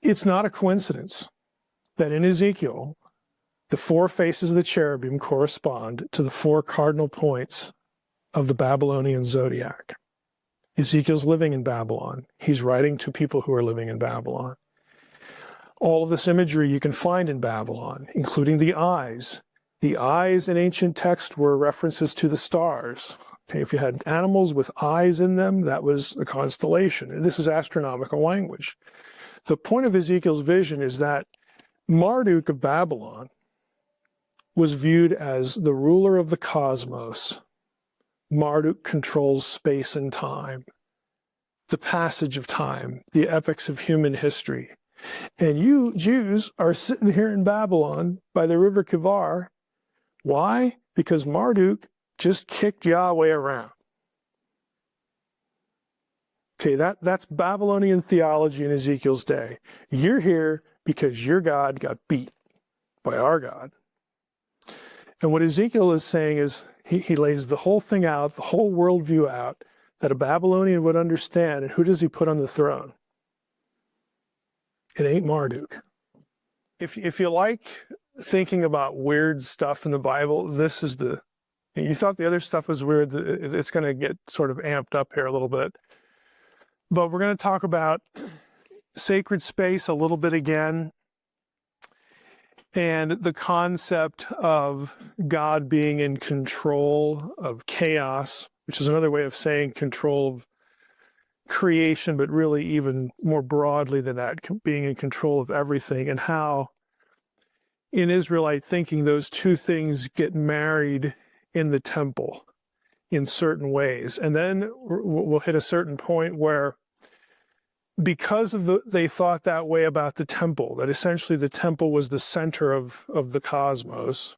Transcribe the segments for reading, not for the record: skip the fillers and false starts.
it's not a coincidence that in Ezekiel, the four faces of the cherubim correspond to the four cardinal points of the Babylonian zodiac. Ezekiel's living in Babylon. He's writing to people who are living in Babylon. All of this imagery you can find in Babylon, including the eyes. The eyes in ancient text were references to the stars. Okay, if you had animals with eyes in them, that was a constellation. And this is astronomical language. The point of Ezekiel's vision is that Marduk of Babylon was viewed as the ruler of the cosmos. Marduk controls space and time, the passage of time, the epochs of human history. And you Jews are sitting here in Babylon by the river Kivar. Why? Because Marduk just kicked Yahweh around. Okay, that's Babylonian theology in Ezekiel's day. You're here because your God got beat by our God. And what Ezekiel is saying is he lays the whole thing out, the whole worldview out, that a Babylonian would understand. And who does he put on the throne? It ain't Marduk. If you like thinking about weird stuff in the Bible, this is the... You thought the other stuff was weird, it's going to get sort of amped up here a little bit. But we're going to talk about sacred space a little bit again, and the concept of God being in control of chaos, which is another way of saying control of creation, but really even more broadly than that, being in control of everything, and how in Israelite thinking those two things get married in the temple in certain ways. And then we'll hit a certain point where, because of they thought that way about the temple, that essentially the temple was the center of the cosmos,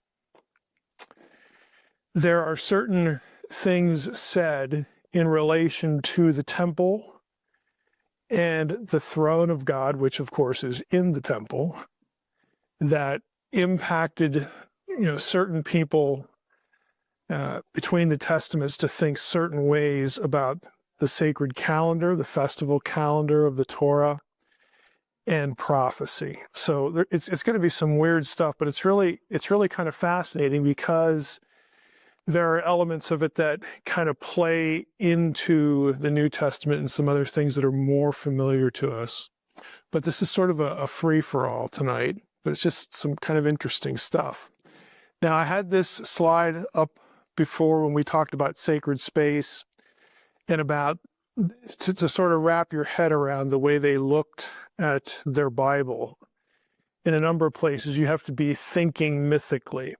there are certain things said in relation to the temple and the throne of God, which of course is in the temple, that impacted, certain people between the Testaments to think certain ways about the sacred calendar, the festival calendar of the Torah, and prophecy. So it's going to be some weird stuff, but it's really kind of fascinating because there are elements of it that kind of play into the New Testament and some other things that are more familiar to us. But this is sort of a free-for-all tonight, but it's just some kind of interesting stuff. Now, I had this slide up before when we talked about sacred space and about to sort of wrap your head around the way they looked at their Bible. In a number of places, you have to be thinking mythically.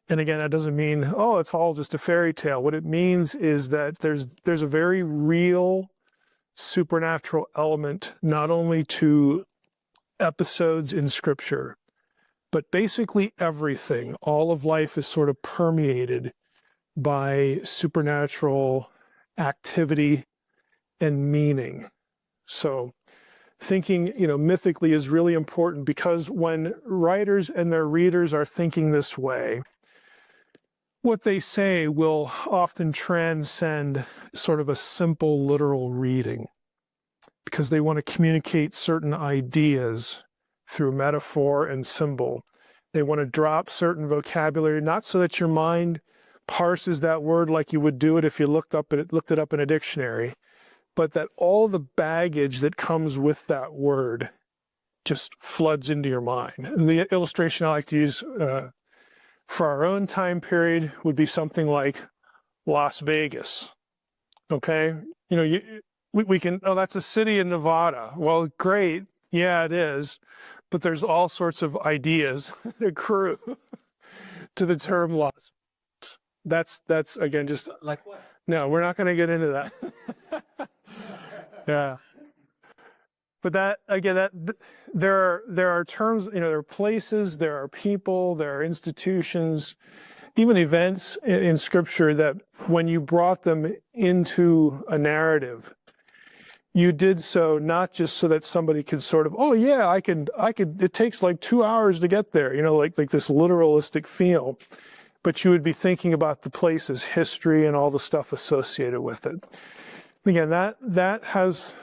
And again, that doesn't mean, oh, it's all just a fairy tale. What it means is that there's a very real supernatural element, not only to episodes in Scripture, but basically everything. All of life is sort of permeated by supernatural activity and meaning. So thinking, mythically is really important, because when writers and their readers are thinking this way, what they say will often transcend sort of a simple literal reading, because they want to communicate certain ideas through metaphor and symbol. They want to drop certain vocabulary, not so that your mind parses that word like you would do it if you looked it up in a dictionary, but that all the baggage that comes with that word just floods into your mind. And the illustration I like to use for our own time period would be something like Las Vegas. Okay? We can, oh, that's a city in Nevada. Well, great. Yeah, it is. But there's all sorts of ideas that accrue to the term Las. That's again, just like what? No, we're not going to get into that. Yeah. But there are terms, there are places, there are people, there are institutions, even events in Scripture that when you brought them into a narrative, you did so not just so that somebody could sort of, oh yeah, I could, it takes like 2 hours to get there, like this literalistic feel, but you would be thinking about the place's history and all the stuff associated with it. Again, that has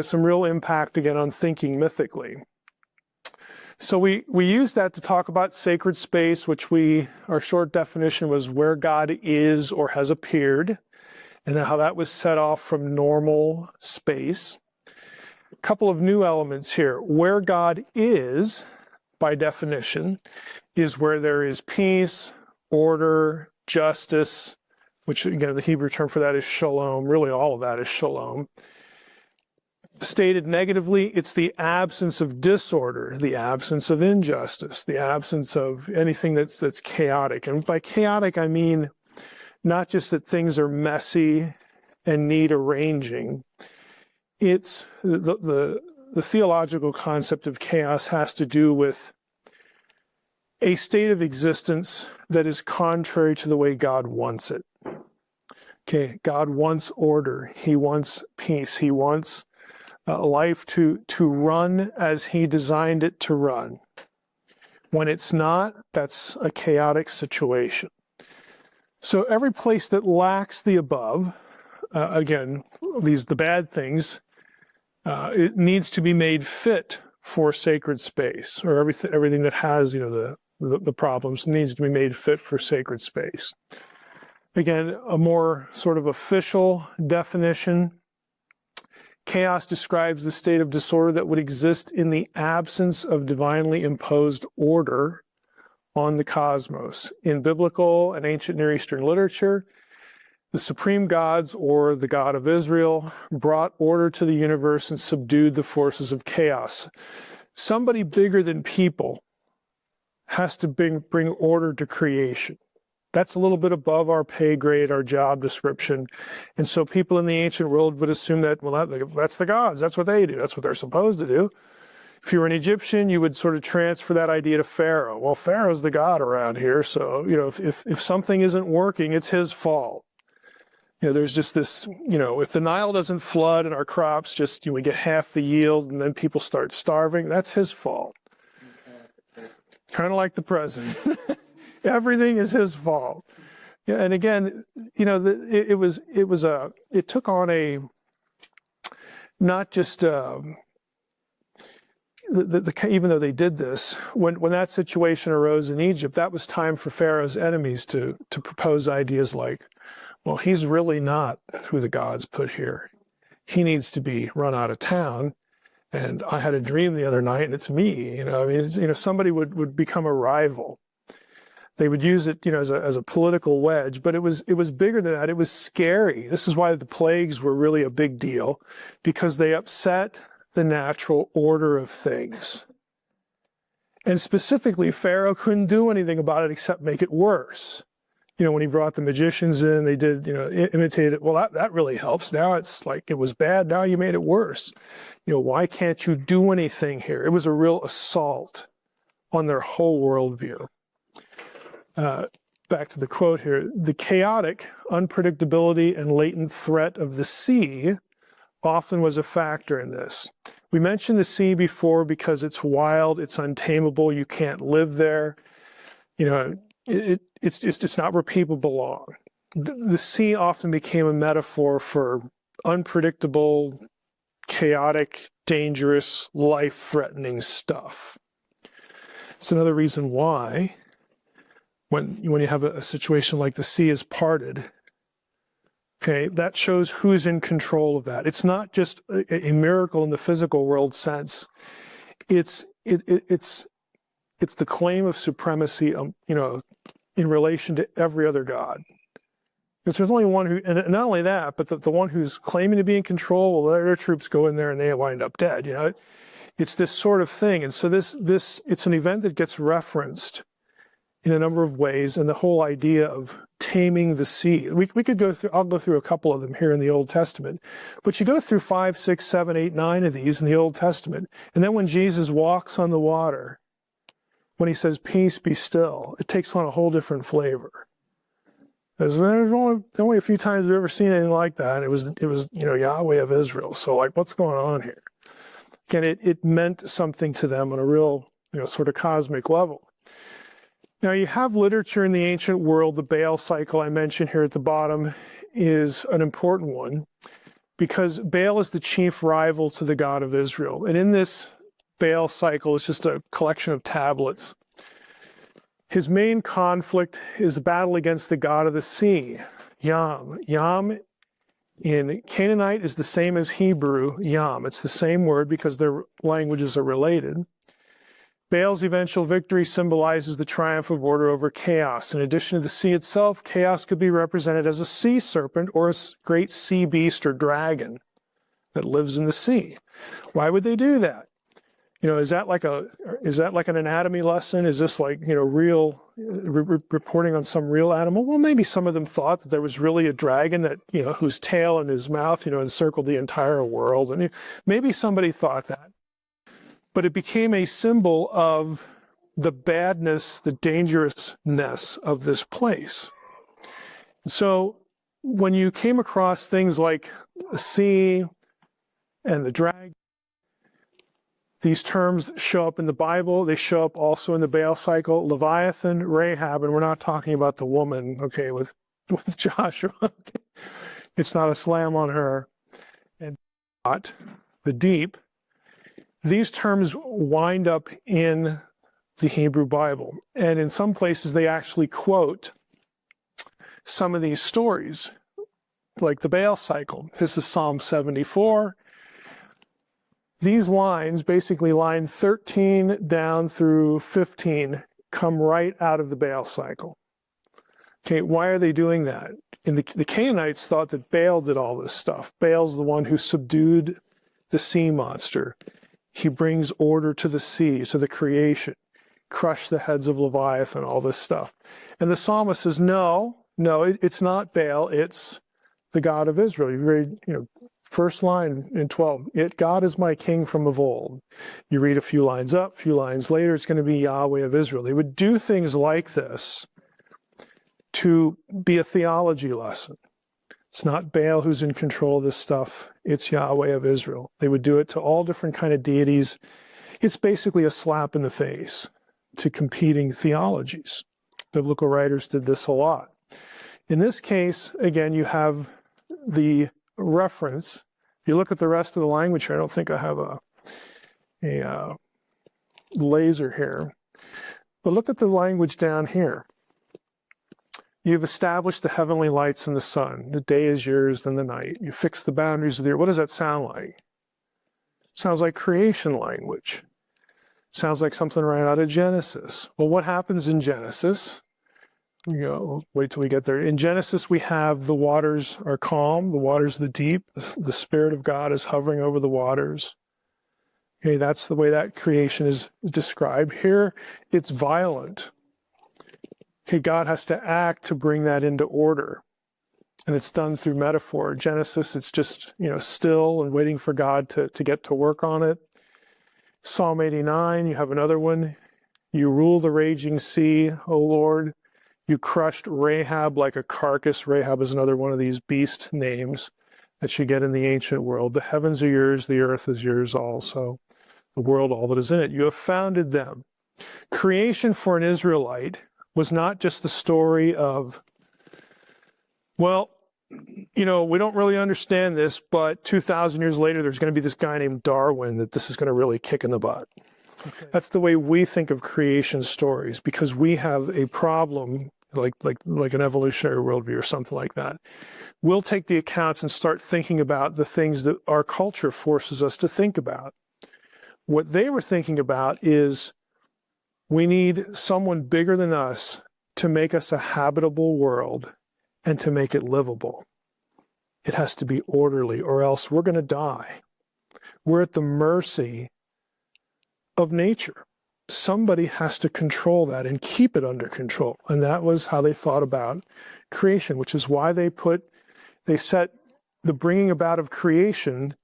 some real impact again on thinking mythically. So we use that to talk about sacred space, which our short definition was where God is or has appeared, and how that was set off from normal space. A couple of new elements here. Where God is, by definition, is where there is peace, order, justice, which again, the Hebrew term for that is shalom. Really, all of that is shalom. Stated negatively, it's the absence of disorder, the absence of injustice, the absence of anything that's chaotic. And by chaotic, I mean not just that things are messy and need arranging. It's the theological concept of chaos has to do with a state of existence that is contrary to the way God wants it. Okay, God wants order. He wants peace. He wants life to run as he designed it to run. When it's not, that's a chaotic situation. So every place that lacks the above, again, the bad things, it needs to be made fit for sacred space, or everything that has, the problems needs to be made fit for sacred space. Again, a more sort of official definition. Chaos describes the state of disorder that would exist in the absence of divinely imposed order on the cosmos. In biblical and ancient Near Eastern literature, the supreme gods, or the God of Israel, brought order to the universe and subdued the forces of chaos. Somebody bigger than people has to bring order to creation. That's a little bit above our pay grade, our job description. And so people in the ancient world would assume that, well, that's the gods. That's what they do. That's what they're supposed to do. If you were an Egyptian, you would sort of transfer that idea to Pharaoh. Well, Pharaoh's the god around here. So, if something isn't working, it's his fault. There's just this, if the Nile doesn't flood and our crops we get half the yield and then people start starving, that's his fault. Kind of like the president. Everything is his fault. Yeah, and again, it took on a, not just, even though they did this, when that situation arose in Egypt, that was time for Pharaoh's enemies to propose ideas like, well, he's really not who the gods put here. He needs to be run out of town. And I had a dream the other night, and it's me. Somebody would become a rival. They would use it, as a political wedge, but it was bigger than that. It was scary. This is why the plagues were really a big deal, because they upset the natural order of things. And specifically, Pharaoh couldn't do anything about it except make it worse. When he brought the magicians in, they did, imitate it. Well, that really helps. Now it's like it was bad. Now you made it worse. Why can't you do anything here? It was a real assault on their whole worldview. Back to the quote here. The chaotic unpredictability and latent threat of the sea often was a factor in this. We mentioned the sea before because it's wild, it's untamable, you can't live there. It's not where people belong. The sea often became a metaphor for unpredictable, chaotic, dangerous, life-threatening stuff. It's another reason why when you have a situation like the sea is parted, okay, that shows who's in control of that. It's not just a miracle in the physical world sense. It's the claim of supremacy, in relation to every other god. Because there's only one who, and not only that, but the one who's claiming to be in control, well, their troops go in there and they wind up dead. It's this sort of thing. And so it's an event that gets referenced in a number of ways, and the whole idea of taming the sea. We could go through, I'll go through a couple of them here in the Old Testament, but you go through 5, 6, 7, 8, 9 of these in the Old Testament. And then when Jesus walks on the water, when he says, peace, be still, it takes on a whole different flavor. There's only a few times we've ever seen anything like that. It was Yahweh of Israel. So what's going on here? Again, it meant something to them on a real, sort of cosmic level. Now you have literature in the ancient world. The Baal cycle I mentioned here at the bottom is an important one. because Baal is the chief rival to the God of Israel. And in this Baal cycle, it's just a collection of tablets. His main conflict is the battle against the god of the sea, Yam. Yam in Canaanite is the same as Hebrew, Yam. It's the same word because their languages are related. Baal's eventual victory symbolizes the triumph of order over chaos. In addition to the sea itself, chaos could be represented as a sea serpent or a great sea beast or dragon that lives in the sea. Why would they do that? You know, is that like an anatomy lesson? Is this like, you know, real reporting on some real animal? Well, maybe some of them thought that there was really a dragon that, you know, whose tail and his mouth, you know, encircled the entire world. And maybe somebody thought that. But it became a symbol of the badness, the dangerousness of this place. So when you came across things like the sea and the dragon, these terms show up in the Bible. They show up also in the Baal cycle. Leviathan, Rahab, and we're not talking about the woman, okay, with Joshua. It's not a slam on her. And the deep. These terms wind up in the Hebrew Bible. And in some places, they actually quote some of these stories, like the Baal cycle. This is Psalm 74. These lines, basically line 13 down through 15, come right out of the Baal cycle. Okay, why are they doing that? And the Canaanites thought that Baal did all this stuff. Baal's the one who subdued the sea monster. He brings order to the sea, so the creation, crushed the heads of Leviathan, all this stuff. And the psalmist says, no, it's not Baal, it's the God of Israel. You read, you know, first line in 12, God is my king from of old. You read a few lines up, a few lines later, it's going to be Yahweh of Israel. They would do things like this to be a theology lesson. It's not Baal who's in control of this stuff. It's Yahweh of Israel. They would do it to all different kind of deities. It's basically a slap in the face to competing theologies. Biblical writers did this a lot. In this case, again, you have the reference. If you look at the rest of the language here, I don't think I have a laser here, but look at the language down here. You've established the heavenly lights and the sun. The day is yours and the night. You fix the boundaries of the earth. What does that sound like? Sounds like creation language. Sounds like something right out of Genesis. Well, what happens in Genesis? You know, wait till we get there. In Genesis, we have the waters are calm, the waters of the deep. The Spirit of God is hovering over the waters. Okay, that's the way that creation is described. Here, it's violent. Okay, God has to act to bring that into order. And it's done through metaphor. Genesis, it's just, you know, still and waiting for God to get to work on it. Psalm 89, you have another one. You rule the raging sea, O Lord. You crushed Rahab like a carcass. Rahab is another one of these beast names that you get in the ancient world. The heavens are yours, the earth is yours also. The world, all that is in it. You have founded them. Creation for an Israelite was not just the story of, well, you know, we don't really understand this, but 2,000 years later, there's going to be this guy named Darwin that this is going to really kick in the butt. Okay. That's the way we think of creation stories, because we have a problem, like an evolutionary worldview or something like that. We'll take the accounts and start thinking about the things that our culture forces us to think about. What they were thinking about is, we need someone bigger than us to make us a habitable world and to make it livable. It has to be orderly, or else we're going to die. We're at the mercy of nature. Somebody has to control that and keep it under control. And that was how they thought about creation, which is why they set the bringing about of creation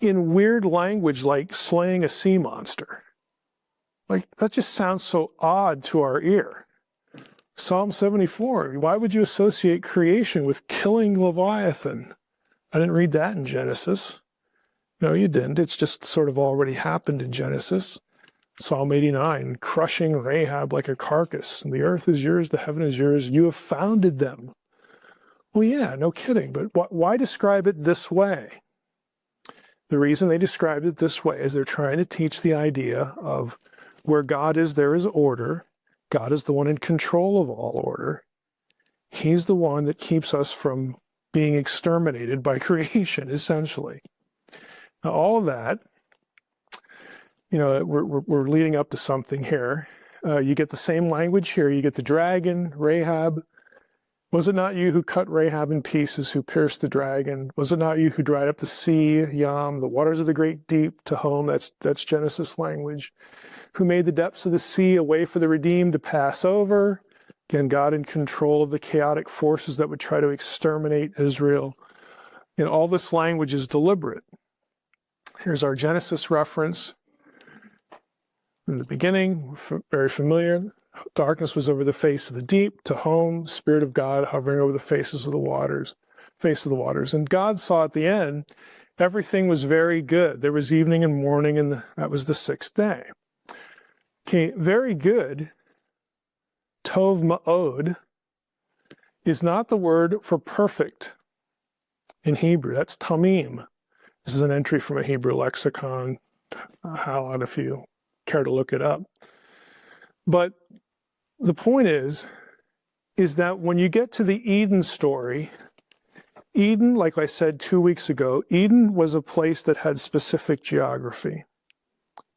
in weird language like slaying a sea monster. Like, that just sounds so odd to our ear. Psalm 74, why would you associate creation with killing Leviathan? I didn't read that in Genesis. No, you didn't. It's just sort of already happened in Genesis. Psalm 89, crushing Rahab like a carcass. And the earth is yours, the heaven is yours. You have founded them. Well, yeah, no kidding. But why describe it this way? The reason they described it this way is they're trying to teach the idea of where God is, there is order. God is the one in control of all order. He's the one that keeps us from being exterminated by creation, essentially. Now, all of that, we're leading up to something here. You get the same language here. You get the dragon, Rahab. Was it not you who cut Rahab in pieces, who pierced the dragon? Was it not you who dried up the sea, Yam, the waters of the great deep, Tehom? That's Genesis language. Who made the depths of the sea a way for the redeemed to pass over? Again, God in control of the chaotic forces that would try to exterminate Israel. All this language is deliberate. Here's our Genesis reference. In the beginning, very familiar. Darkness was over the face of the deep, Tehom, Spirit of God hovering over the face of the waters. And God saw at the end, everything was very good. There was evening and morning, and that was the sixth day. Okay, very good, Tov Ma'od, is not the word for perfect in Hebrew. That's Taming. This is an entry from a Hebrew lexicon. Highlight if you care to look it up. But the point is that when you get to the Eden story, Eden, like I said 2 weeks ago, Eden was a place that had specific geography.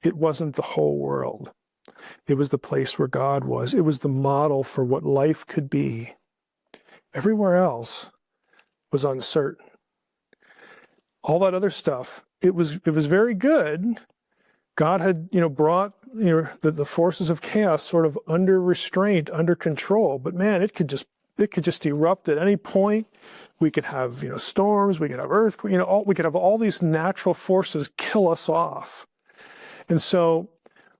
It wasn't the whole world. It was the place where God was. It was the model for what life could be. Everywhere else was uncertain. All that other stuff, it was very good. God had, brought the forces of chaos sort of under restraint, under control. But man, it could just erupt at any point. We could have, storms. We could have earthquakes. We could have all these natural forces kill us off. And so,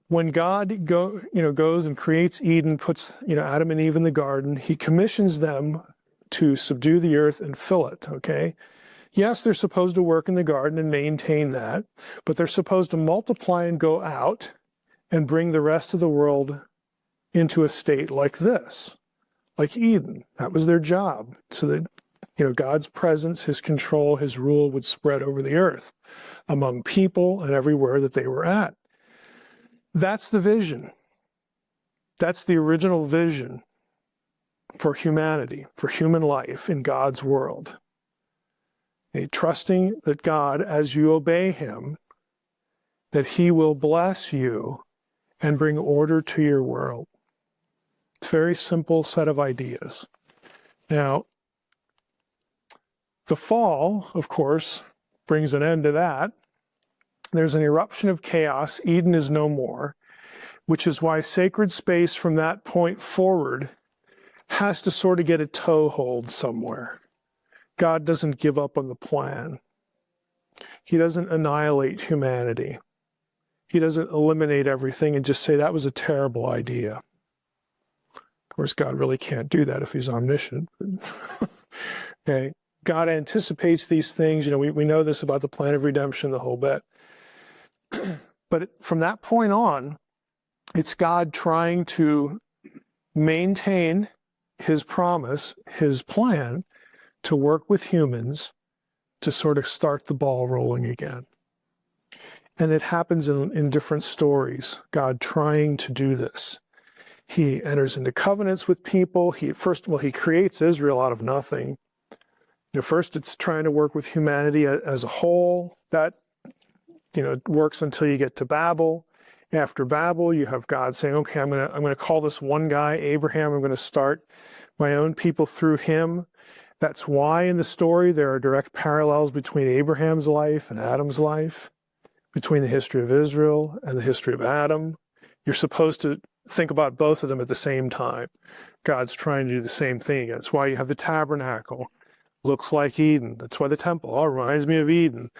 when God goes and creates Eden, puts Adam and Eve in the garden, He commissions them to subdue the earth and fill it. Okay. Yes, they're supposed to work in the garden and maintain that, but they're supposed to multiply and go out and bring the rest of the world into a state like this, like Eden. That was their job, so that God's presence, His control, His rule would spread over the earth among people and everywhere that they were at. That's the vision. That's the original vision for humanity, for human life in God's world. Trusting that God, as you obey Him, that He will bless you and bring order to your world. It's a very simple set of ideas. Now, the fall, of course, brings an end to that. There's an eruption of chaos. Eden is no more, which is why sacred space from that point forward has to sort of get a toehold somewhere. God doesn't give up on the plan. He doesn't annihilate humanity. He doesn't eliminate everything and just say that was a terrible idea. Of course, God really can't do that if He's omniscient. Okay. God anticipates these things. We know this about the plan of redemption, the whole bit. But from that point on, it's God trying to maintain His promise, His plan, to work with humans to sort of start the ball rolling again. And it happens in different stories, God trying to do this. He enters into covenants with people. He creates Israel out of nothing. First it's trying to work with humanity as a whole. That, works until you get to Babel. After Babel, you have God saying, okay, I'm going to call this one guy, Abraham. I'm going to start my own people through him. That's why in the story there are direct parallels between Abraham's life and Adam's life, between the history of Israel and the history of Adam. You're supposed to think about both of them at the same time. God's trying to do the same thing. That's why you have the tabernacle. Looks like Eden. That's why the temple reminds me of Eden.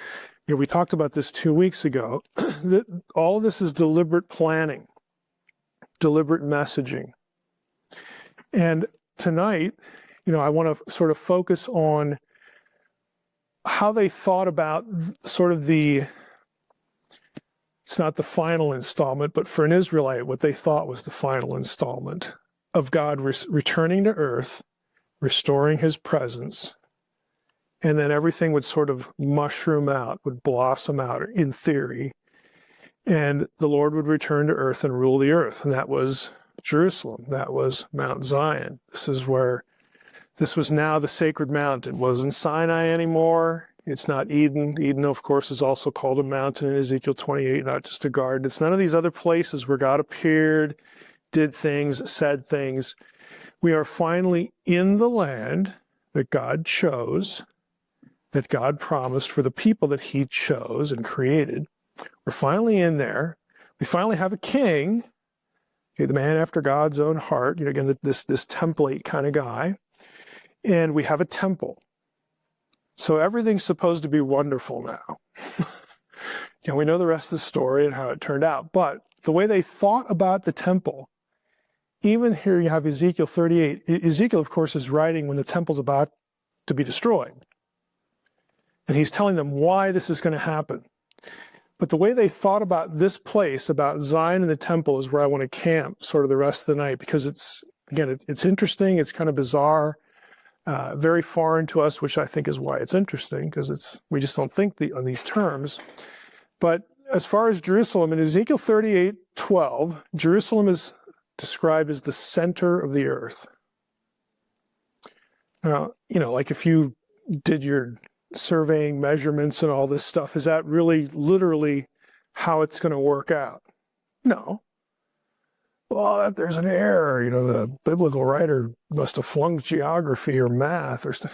We talked about this 2 weeks ago. All of this is deliberate planning, deliberate messaging. And tonight, I want to sort of focus on how they thought about sort of it's not the final installment, but for an Israelite, what they thought was the final installment of God returning to earth restoring his presence, and then everything would sort of mushroom out, would blossom out in theory, and the Lord would return to earth and rule the earth. And that was Jerusalem. That was Mount Zion. This was now the sacred mount. It wasn't Sinai anymore. It's not Eden. Eden, of course, is also called a mountain in Ezekiel 28, not just a garden. It's none of these other places where God appeared, did things, said things. We are finally in the land that God chose, that God promised for the people that he chose and created. We're finally in there. We finally have a king, okay, the man after God's own heart, again, this template kind of guy. And we have a temple. So everything's supposed to be wonderful now. We know the rest of the story and how it turned out. But the way they thought about the temple, even here you have Ezekiel 38. Ezekiel, of course, is writing when the temple's about to be destroyed. And he's telling them why this is going to happen. But the way they thought about this place, about Zion and the temple, is where I want to camp sort of the rest of the night, because it's interesting, it's kind of bizarre. Very foreign to us, which I think is why it's interesting, because we just don't think on these terms. But as far as Jerusalem, in Ezekiel 38:12, Jerusalem is described as the center of the earth. Now, like if you did your surveying measurements and all this stuff, is that really literally how it's going to work out? No. Well, there's an error. The biblical writer must have flunked geography or math or stuff.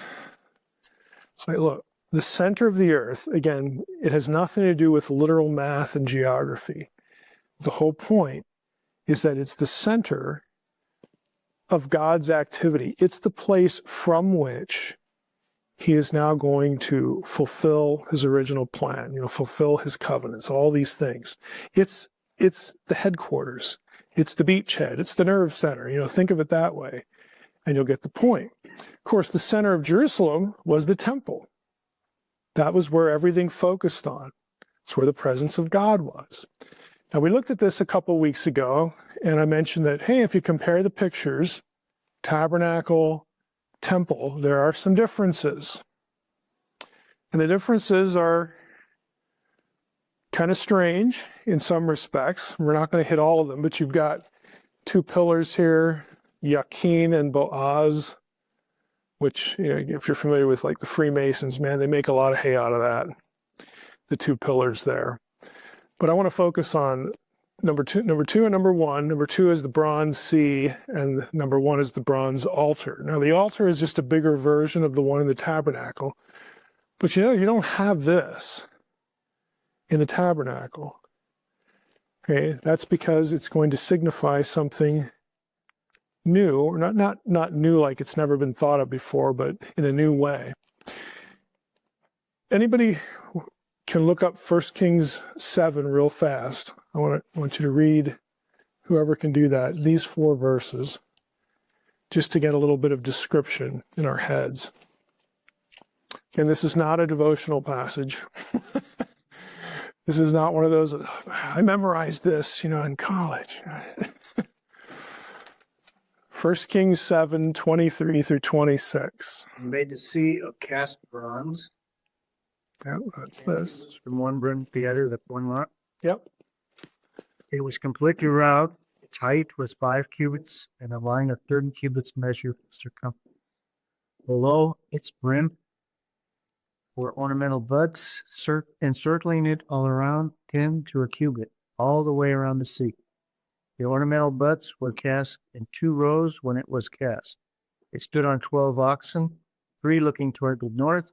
So look, the center of the earth, again, it has nothing to do with literal math and geography. The whole point is that it's the center of God's activity. It's the place from which he is now going to fulfill his original plan, fulfill his covenants, all these things. It's the headquarters. It's the beachhead. It's the nerve center. Think of it that way, and you'll get the point. Of course, the center of Jerusalem was the temple. That was where everything focused on. It's where the presence of God was. Now, we looked at this a couple weeks ago, and I mentioned that, hey, if you compare the pictures, tabernacle, temple, there are some differences. And the differences are kind of strange in some respects. We're not going to hit all of them, but you've got two pillars here, Yakin and Boaz, which, if you're familiar with like the Freemasons, man, they make a lot of hay out of that, the two pillars there. But I want to focus on number two and number one. Number two is the bronze sea, and number one is the bronze altar. Now, the altar is just a bigger version of the one in the tabernacle, but you don't have this in the tabernacle. Okay, that's because it's going to signify something new, or not new like it's never been thought of before, but in a new way. Anybody can look up 1 Kings 7 real fast. I want you to read, whoever can do that, these 4 verses, just to get a little bit of description in our heads. And this is not a devotional passage. This is not one of those, I memorized this, in college. 1 Kings 7, 23 through 26. Made the sea of cast bronze. Yeah, that's this. From one brim to the other, the one lot. Yep. It was completely round. Its height was 5 cubits, and a line of 30 cubits measured circumference. Below its brim were ornamental buds encircling it all around, 10 to a cubit, all the way around the sea. The ornamental buds were cast in 2 rows when it was cast. It stood on 12 oxen, 3 looking toward the north,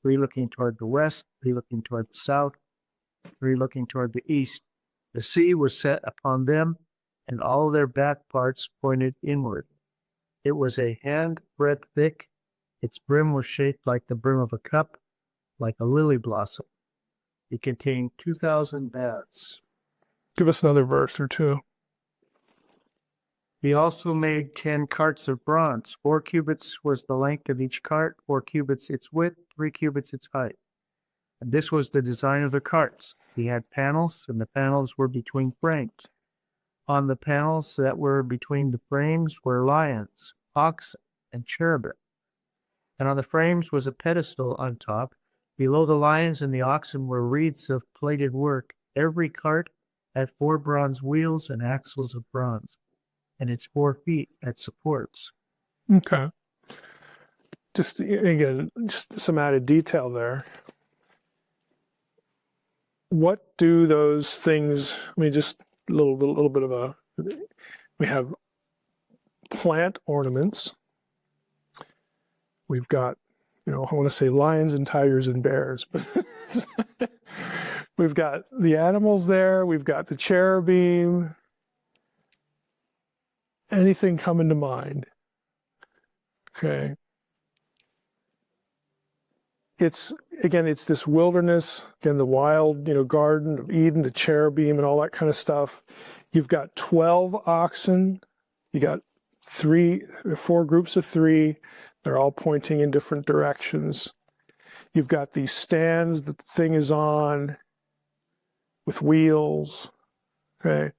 3 looking toward the west, 3 looking toward the south, 3 looking toward the east. The sea was set upon them, and all their back parts pointed inward. It was a handbreadth thick. Its brim was shaped like the brim of a cup, like a lily blossom. It contained 2,000 baths. Give us another verse or two. He also made 10 carts of bronze. 4 cubits was the length of each cart, 4 cubits its width, 3 cubits its height. And this was the design of the carts. He had panels, and the panels were between frames. On the panels that were between the frames were lions, oxen, and cherubim. And on the frames was a pedestal on top. Below the lions and the oxen were wreaths of plated work. Every cart had 4 bronze wheels and axles of bronze, and its 4 feet had supports. Okay. Just again, just some added detail there. What do those things? I mean, just a little bit of a. We have plant ornaments. We've got, I want to say lions and tigers and bears, but we've got the animals there. We've got the cherubim. Anything coming to mind? Okay. It's this wilderness, again, the wild, Garden of Eden, the cherubim and all that kind of stuff. You've got 12 oxen. You got 4 groups of 3. They're all pointing in different directions. You've got these stands that the thing is on with wheels. Okay.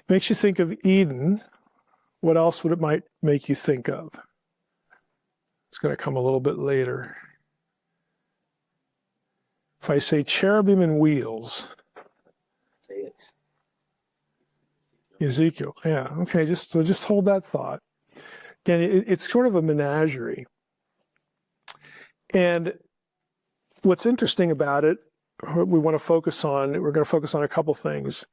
Makes you think of Eden. What else would it might make you think of? It's going to come a little bit later. If I say cherubim and wheels. Ezekiel, yeah. Okay, just hold that thought. Again, it's sort of a menagerie. And what's interesting about it, we want to focus on, we're going to focus on a couple things.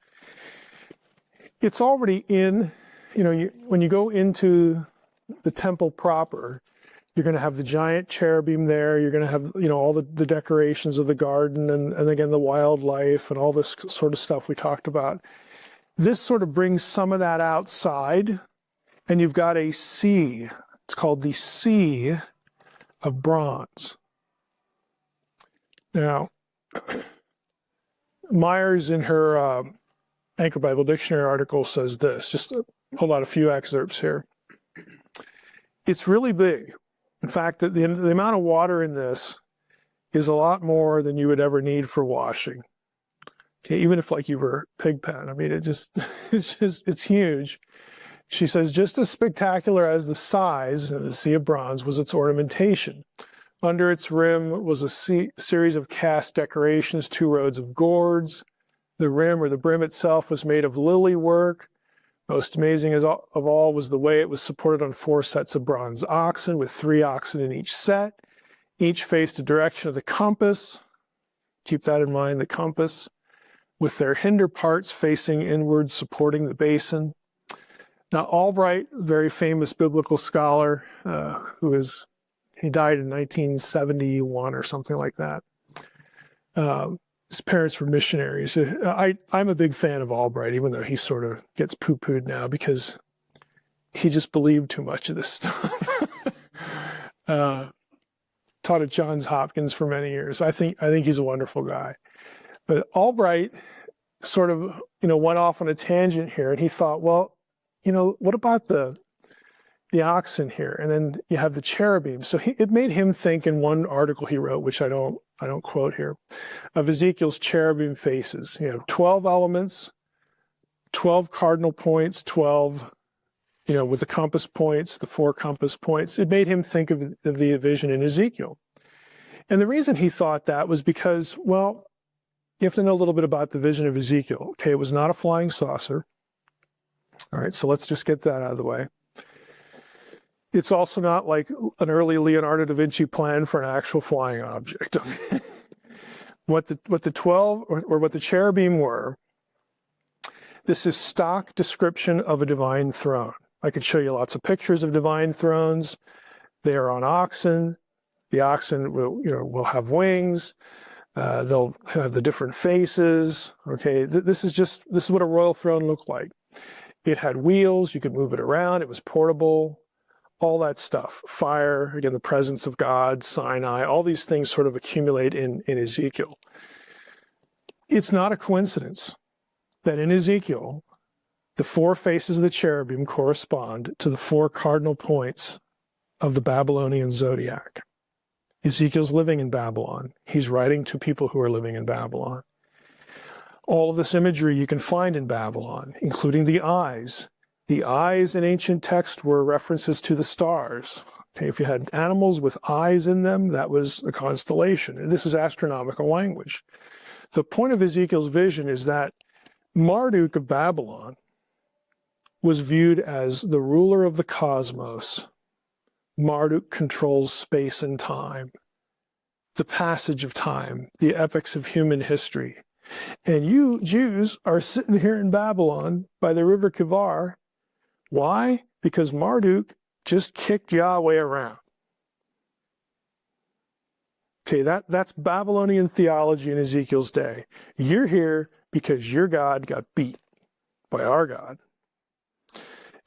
It's already in, when you go into the temple proper, you're going to have the giant cherubim there. You're going to have, all the decorations of the garden and again, the wildlife and all this sort of stuff we talked about. This sort of brings some of that outside, and you've got a sea. It's called the Sea of Bronze. Now, Myers in her Anchor Bible Dictionary article says this. Just pull out a few excerpts here. It's really big. In fact, the amount of water in this is a lot more than you would ever need for washing. Okay, even if you were pig pen, I mean, it's huge. She says, just as spectacular as the size of the Sea of Bronze was its ornamentation. Under its rim was a series of cast decorations, 2 rows of gourds. The rim or the brim itself was made of lily work. Most amazing of all was the way it was supported on 4 sets of bronze oxen, with 3 oxen in each set. Each faced the direction of the compass. Keep that in mind, the compass, with their hinder parts facing inwards, supporting the basin. Now, Albright, very famous biblical scholar, he died in 1971 or something like that. His parents were missionaries. I'm a big fan of Albright, even though he sort of gets poo-pooed now because he just believed too much of this stuff. Taught at Johns Hopkins for many years. I think he's a wonderful guy. But Albright sort of, went off on a tangent here, and he thought, well, what about the oxen here? And then you have the cherubim. So it made him think in one article he wrote, which I don't quote here, of Ezekiel's cherubim faces. 12 elements, 12 cardinal points, 12, with the compass points, the 4 compass points. It made him think of the vision in Ezekiel. And the reason he thought that was because, well, you have to know a little bit about the vision of Ezekiel. Okay, it was not a flying saucer. All right, so let's just get that out of the way. It's also not like an early Leonardo da Vinci plan for an actual flying object. What the 12 or what the cherubim were, this is stock description of a divine throne. I could show you lots of pictures of divine thrones. They are on oxen. The oxen will have wings. They'll have the different faces. Okay, this is what a royal throne looked like. It had wheels. You could move it around. It was portable. All that stuff. Fire, again, the presence of God, Sinai, all these things sort of accumulate in Ezekiel. It's not a coincidence that in Ezekiel, the 4 faces of the cherubim correspond to the 4 cardinal points of the Babylonian zodiac. Ezekiel's living in Babylon. He's writing to people who are living in Babylon. All of this imagery you can find in Babylon, including the eyes. The eyes in ancient text were references to the stars. Okay, if you had animals with eyes in them, that was a constellation. And this is astronomical language. The point of Ezekiel's vision is that Marduk of Babylon was viewed as the ruler of the cosmos. Marduk controls space and time, the passage of time, the epochs of human history. And you Jews are sitting here in Babylon by the river Kivar. Why? Because Marduk just kicked Yahweh around. Okay, that's Babylonian theology in Ezekiel's day. You're here because your God got beat by our God.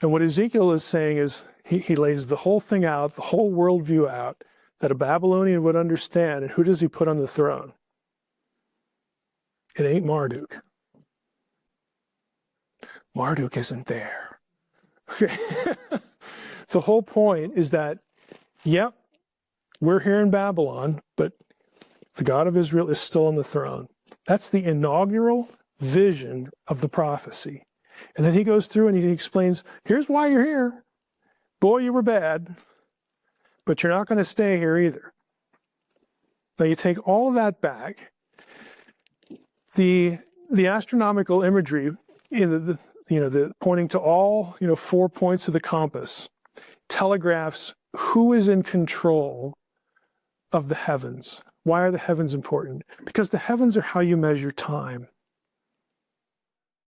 And what Ezekiel is saying is he lays the whole thing out, the whole worldview out, that a Babylonian would understand. And who does he put on the throne? It ain't Marduk. Marduk isn't there. Okay. The whole point is that, yep, we're here in Babylon, but the God of Israel is still on the throne. That's the inaugural vision of the prophecy. And then he goes through and he explains, here's why you're here. Boy, you were bad, but you're not going to stay here either. Now you take all of that back. The astronomical imagery in the pointing to all 4 points of the compass telegraphs who is in control of the heavens. Why are the heavens important? Because the heavens are how you measure time.